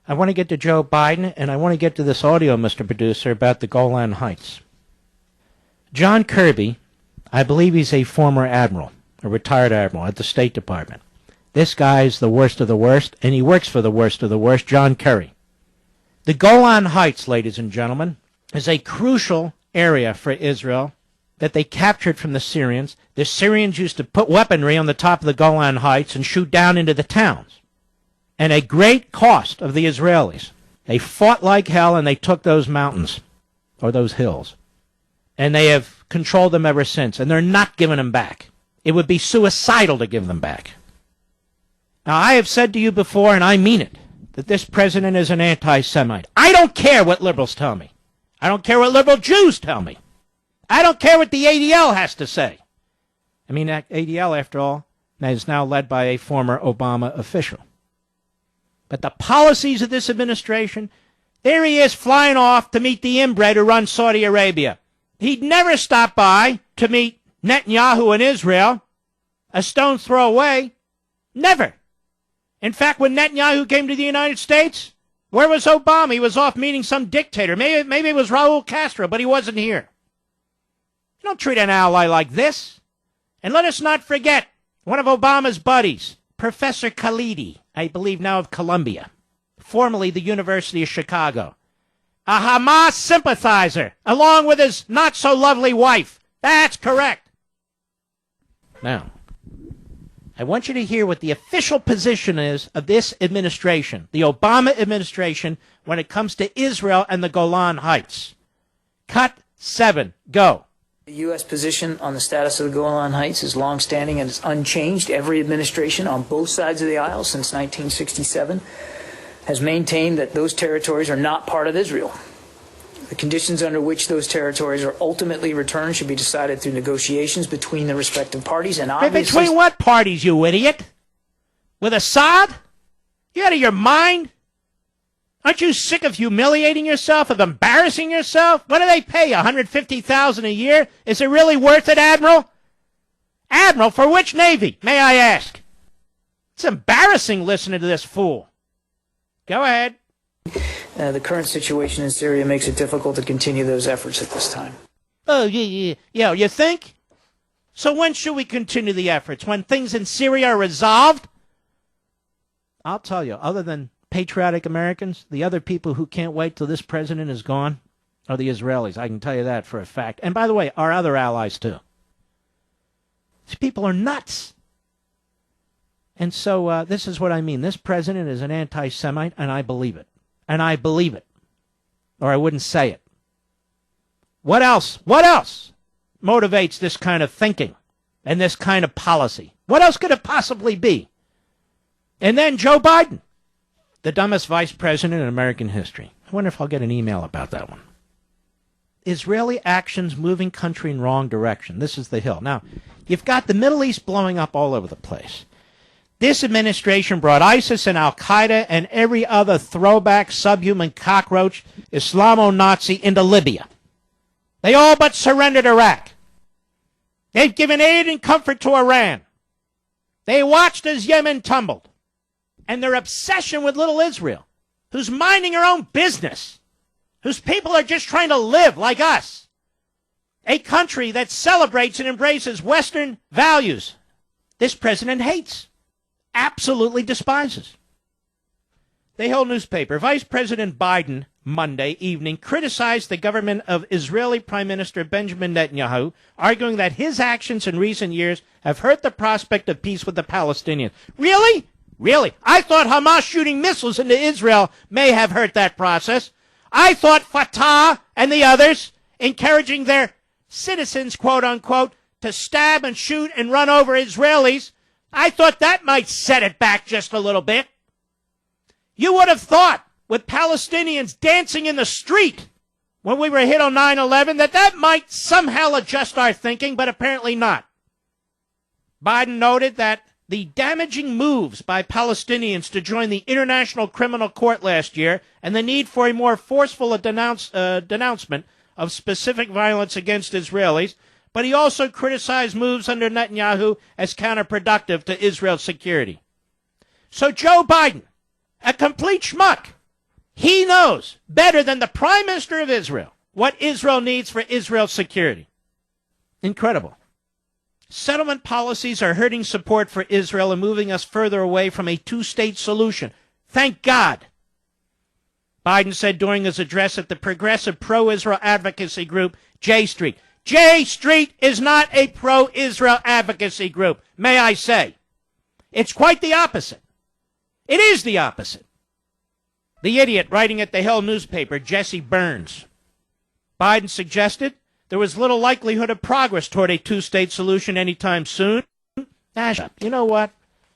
I want to get to Joe Biden, and I want to get to this audio, Mr. Producer, about the Golan Heights. John Kirby, I believe he's a former admiral, a retired admiral at the State Department. This guy's the worst of the worst, and he works for the worst of the worst, John Kerry. The Golan Heights, ladies and gentlemen, is a crucial area for Israel that they captured from the Syrians. The Syrians used to put weaponry on the top of the Golan Heights and shoot down into the towns. And a great cost of the Israelis. They fought like hell and they took those mountains, or those hills. And they have controlled them ever since, and they're not giving them back. It would be suicidal to give them back. Now, I have said to you before, and I mean it, that this president is an anti-Semite. I don't care what liberals tell me. I don't care what liberal Jews tell me. I don't care what the ADL has to say. I mean, that ADL, after all, is now led by a former Obama official. But the policies of this administration, there he is flying off to meet the inbred who runs Saudi Arabia. He'd never stop by to meet Netanyahu in Israel, a stone's throw away. Never. In fact, when Netanyahu came to the United States, where was Obama? He was off meeting some dictator. Maybe it was Raul Castro, but he wasn't here. You don't treat an ally like this. And let us not forget one of Obama's buddies, Professor Khalidi, I believe now of Columbia, formerly the University of Chicago, a Hamas sympathizer, along with his not-so-lovely wife. That's correct. Now, I want you to hear what the official position is of this administration, the Obama administration, when it comes to Israel and the Golan Heights. Cut 7. Go. The U.S. position on the status of the Golan Heights is longstanding and it's unchanged. Every administration on both sides of the aisle since 1967 has maintained that those territories are not part of Israel. The conditions under which those territories are ultimately returned should be decided through negotiations between the respective parties. And obviously, between what parties, you idiot? With Assad? You out of your mind? Aren't you sick of humiliating yourself, of embarrassing yourself? What do they pay you, $150,000 a year? Is it really worth it, Admiral? Admiral, for which Navy, may I ask? It's embarrassing listening to this fool. Go ahead. The current situation in Syria makes it difficult to continue those efforts at this time. Oh, yeah, you think? So when should we continue the efforts? When things in Syria are resolved? I'll tell you, other than patriotic Americans, the other people who can't wait till this president is gone are the Israelis. I can tell you that for a fact. And by the way, our other allies too. These people are nuts. And so this is what I mean. This president is an anti-Semite, and I believe it. And I believe it. Or I wouldn't say it. What else? What else motivates this kind of thinking and this kind of policy? What else could it possibly be? And then Joe Biden, the dumbest vice president in American history. I wonder if I'll get an email about that one. Israeli actions moving country in wrong direction. This is the Hill. Now, you've got the Middle East blowing up all over the place. This administration brought ISIS and Al-Qaeda and every other throwback, subhuman cockroach, Islamo-Nazi into Libya. They all but surrendered Iraq. They've given aid and comfort to Iran. They watched as Yemen tumbled. And their obsession with little Israel, who's minding her own business, whose people are just trying to live like us. A country that celebrates and embraces Western values. This president hates, absolutely despises. The Hill newspaper, Vice President Biden, Monday evening, criticized the government of Israeli Prime Minister Benjamin Netanyahu, arguing that his actions in recent years have hurt the prospect of peace with the Palestinians. Really? Really? I thought Hamas shooting missiles into Israel may have hurt that process. I thought Fatah and the others encouraging their citizens, quote unquote, to stab and shoot and run over Israelis, I thought that might set it back just a little bit. You would have thought, with Palestinians dancing in the street when we were hit on 9/11, that might somehow adjust our thinking, but apparently not. Biden noted that the damaging moves by Palestinians to join the International Criminal Court last year and the need for a more forceful denouncement of specific violence against Israelis, but he also criticized moves under Netanyahu as counterproductive to Israel's security. So Joe Biden, a complete schmuck, He knows better than the Prime Minister of Israel what Israel needs for Israel's security. Incredible. Settlement policies are hurting support for Israel and moving us further away from a two-state solution. Thank God. Biden said during his address at the progressive pro-Israel advocacy group, J Street. J Street is not a pro-Israel advocacy group, may I say. It's quite the opposite. It is the opposite. The idiot writing at the Hill newspaper, Jesse Burns. Biden suggested there was little likelihood of progress toward a two-state solution anytime soon. You know what?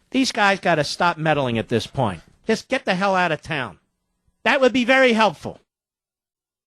These guys got to stop meddling at this point. Just get the hell out of town. That would be very helpful.